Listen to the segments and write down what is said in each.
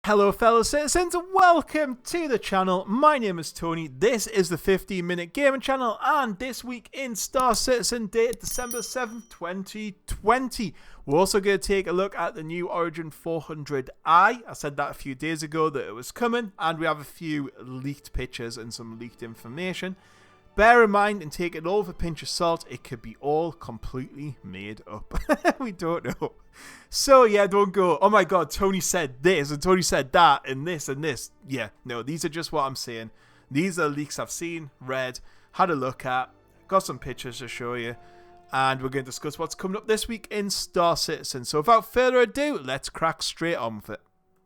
Hello fellow citizens, welcome to the channel. My name is Tony, this is the 15-minute gaming channel, and this week in Star Citizen, date December 7th, 2020, we're also going to take a look at the new Origin 400i. I said that a few days ago that it was coming, and we have a few leaked pictures and some leaked information. Bear in mind and take it all with a pinch of salt, it could be all completely made up. We don't know. So yeah, don't go, oh my god, Tony said this and Tony said that and this and this. Yeah, no, these are just what I'm saying. These are leaks I've seen, read, had a look at, got some pictures to show you, and we're going to discuss what's coming up this week in Star Citizen. So without further ado, let's crack straight on with it.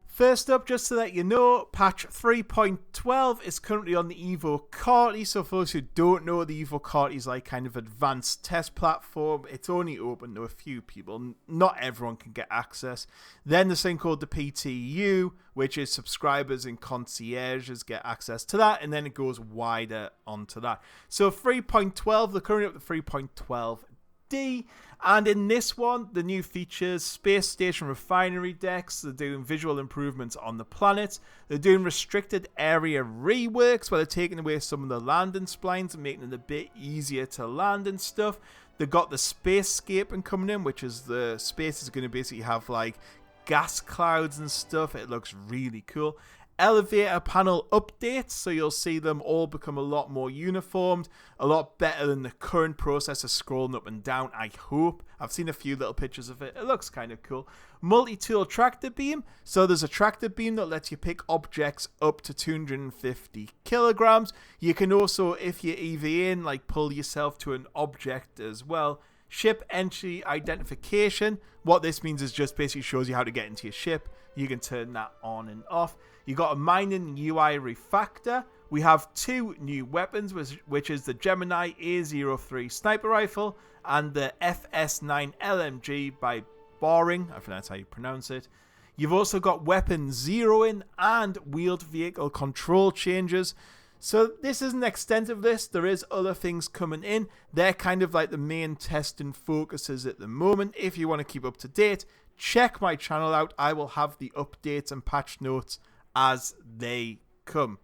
First up, just to let you know, patch 3.12 is currently on the Evocati. So for those who don't know, the Evocati is like kind of advanced test platform. It's only open to a few people. Not everyone can get access. Then there's something called the PTU, which is subscribers and concierges get access to that. And then it goes wider onto that. So 3.12, they're currently up to 3.12D. And in this one, the new features, space station refinery decks, they're doing visual improvements on the planet, they're doing restricted area reworks where they're taking away some of the landing splines and making it a bit easier to land and stuff. They've got the spacescaping coming in, which is the space is going to basically have like gas clouds and stuff. It looks really cool. Elevator panel updates, so you'll see them all become a lot more uniformed, a lot better than the current process of scrolling up and down, I hope. I've seen a few little pictures of it. It looks kind of cool. Multi-tool tractor beam, so there's a tractor beam that lets you pick objects up to 250 kilograms. You can also, if you're EVing, like pull yourself to an object as well. Ship entry identification, what this means is just basically shows you how to get into your ship. You can turn that on and off. You got a mining UI refactor. We have two new weapons, which is the Gemini A03 sniper rifle and the FS9 LMG by Boring. I think that's how you pronounce it. You've also got weapon zeroing and wheeled vehicle control changes. So this is an extensive list. There is other things coming in. They're kind of like the main testing focuses at the moment. If you want to keep up to date, check my channel out. I will have the updates and patch notes as they come.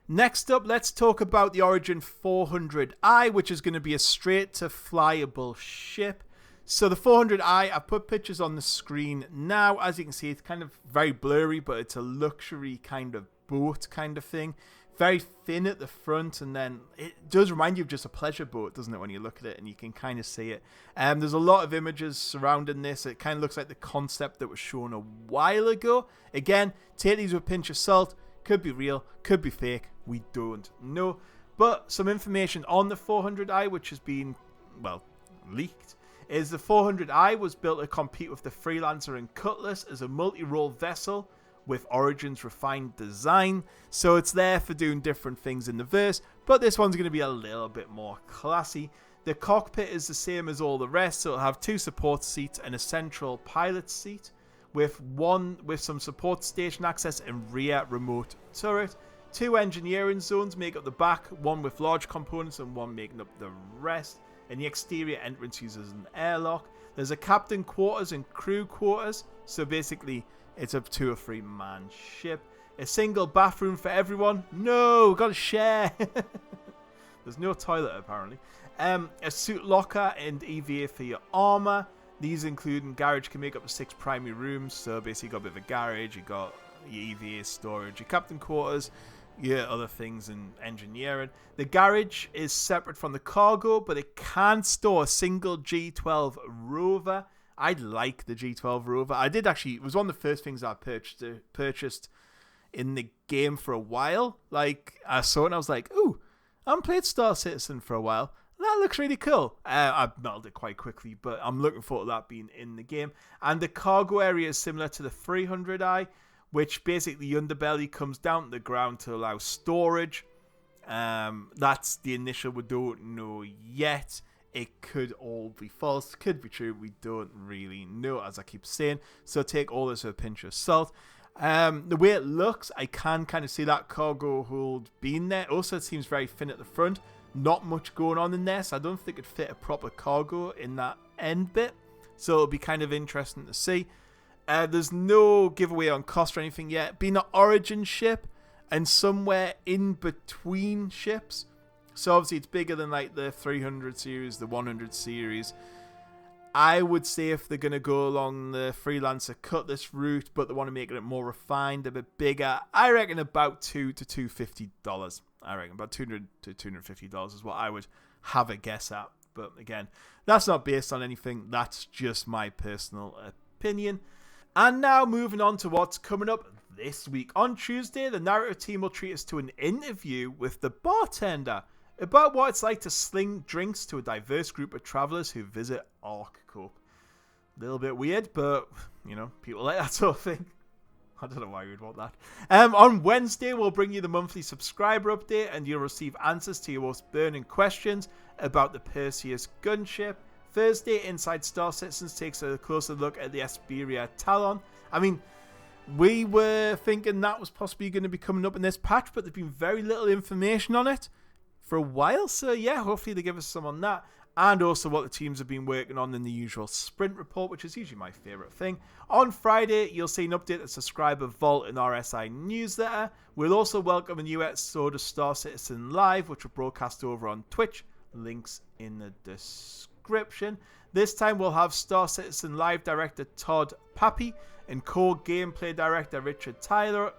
Next up, let's talk about the Origin 400i, which is going to be a straight to flyable ship. So the 400i, I've put pictures on the screen now. As you can see, it's kind of very blurry, but it's a luxury kind of boat kind of thing. Very thin at the front, and then it does remind you of just a pleasure boat, doesn't it, when you look at it and you can kind of see it. There's a lot of images surrounding this. It kind of looks like the concept that was shown a while ago. Again, take these with a pinch of salt. Could be real, could be fake. We don't know. But some information on the 400i, which has been, well, leaked, is the 400i was built to compete with the Freelancer and Cutlass as a multi-role vessel with Origin's refined design, so it's there for doing different things in the verse, but this one's going to be a little bit more classy. The cockpit is the same as all the rest, so it'll have two support seats and a central pilot seat with some support station access and rear remote turret. Two engineering zones make up the back, one with large components and one making up the rest, and the exterior entrance uses an airlock. There's a captain quarters and crew quarters, so basically it's a 2 or 3 man ship. A single bathroom for everyone. No, gotta share. There's no toilet apparently. A suit locker and EVA for your armor. These including garage can make up to 6 primary rooms. So basically you got a bit of a garage, you got your EVA storage, your captain quarters, your other things in engineering. The garage is separate from the cargo, but it can store a single G12 rover. I like the G12 rover. I did actually, it was one of the first things I purchased in the game for a while. Like, I saw it and I was like, ooh, I haven't played Star Citizen for a while. That looks really cool. I melted it quite quickly, but I'm looking forward to that being in the game. And the cargo area is similar to the 300i, which basically the underbelly comes down to the ground to allow storage. That's the initial, we don't know yet. It could all be false, could be true, we don't really know, as I keep saying. So take all this with a pinch of salt. The way it looks, I can kind of see that cargo hold being there. Also, it seems very thin at the front. Not much going on in there, so I don't think it'd fit a proper cargo in that end bit. So it'll be kind of interesting to see. There's no giveaway on cost or anything yet. Being an Origin ship and somewhere in between ships. So obviously it's bigger than like the 300 series, the 100 series. I would say if they're going to go along the Freelancer Cutlass route, but they want to make it more refined, a bit bigger, I reckon about $200 to $250. I reckon about $200 to $250 is what I would have a guess at. But again, that's not based on anything. That's just my personal opinion. And now moving on to what's coming up this week. On Tuesday, the narrative team will treat us to an interview with the bartender about what it's like to sling drinks to a diverse group of travelers who visit ArcCorp. A little bit weird, but, you know, people like that sort of thing. I don't know why you would want that. On Wednesday, we'll bring you the monthly subscriber update, and you'll receive answers to your most burning questions about the Perseus gunship. Thursday, Inside Star Citizens takes a closer look at the Esperia Talon. I mean, we were thinking that was possibly going to be coming up in this patch, but there's been very little information on it for a while. So yeah, hopefully they give us some on that. And also what the teams have been working on in the usual sprint report, which is usually my favourite thing. On Friday, you'll see an update to Subscriber Vault and RSI newsletter. We'll also welcome a new episode of Star Citizen Live, which will broadcast over on Twitch. Links in the description. This time we'll have Star Citizen Live director Todd Pappy and core gameplay director Richard Tyra?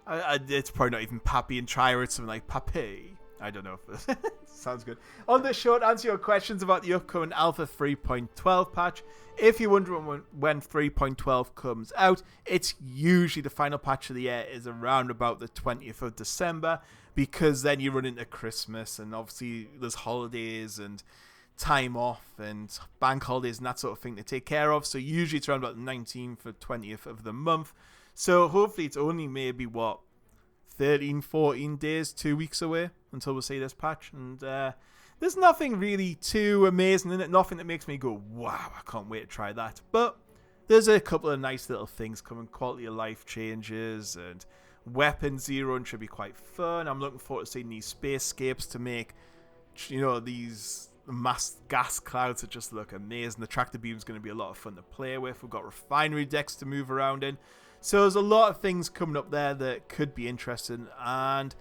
It's probably not even Pappy and Tyra, it's something like Pappy. I don't know if it sounds good. On this show, to answer your questions about the upcoming Alpha 3.12 patch. If you're wondering when 3.12 comes out, it's usually the final patch of the year is around about the 20th of December, because then you run into Christmas and obviously there's holidays and time off and bank holidays and that sort of thing to take care of. So usually it's around about the 19th or 20th of the month. So hopefully it's only maybe 13, 14 days, 2 weeks away until we see this patch. And there's nothing really too amazing in it. Nothing that makes me go, wow, I can't wait to try that. But there's a couple of nice little things coming. Quality of life changes and weapon zero should be quite fun. I'm looking forward to seeing these spacescapes to make, you know, these mass gas clouds that just look amazing. The tractor beam is going to be a lot of fun to play with. We've got refinery decks to move around in. So there's a lot of things coming up there that could be interesting. And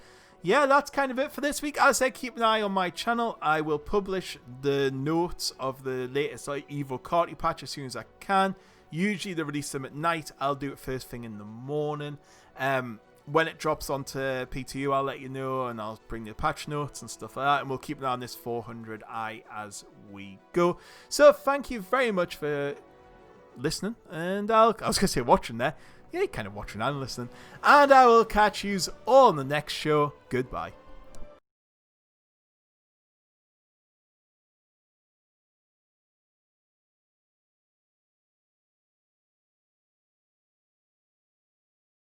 yeah, that's kind of it for this week. As I said, keep an eye on my channel. I will publish the notes of the latest Evocati patch as soon as I can. Usually they release them at night. I'll do it first thing in the morning. When it drops onto PTU, I'll let you know, and I'll bring the patch notes and stuff like that, and we'll keep an eye on this 400i as we go. So thank you very much for listening, and I was going to say watching there. Yeah, you're kind of watching and listening. And I will catch you all on the next show. Goodbye.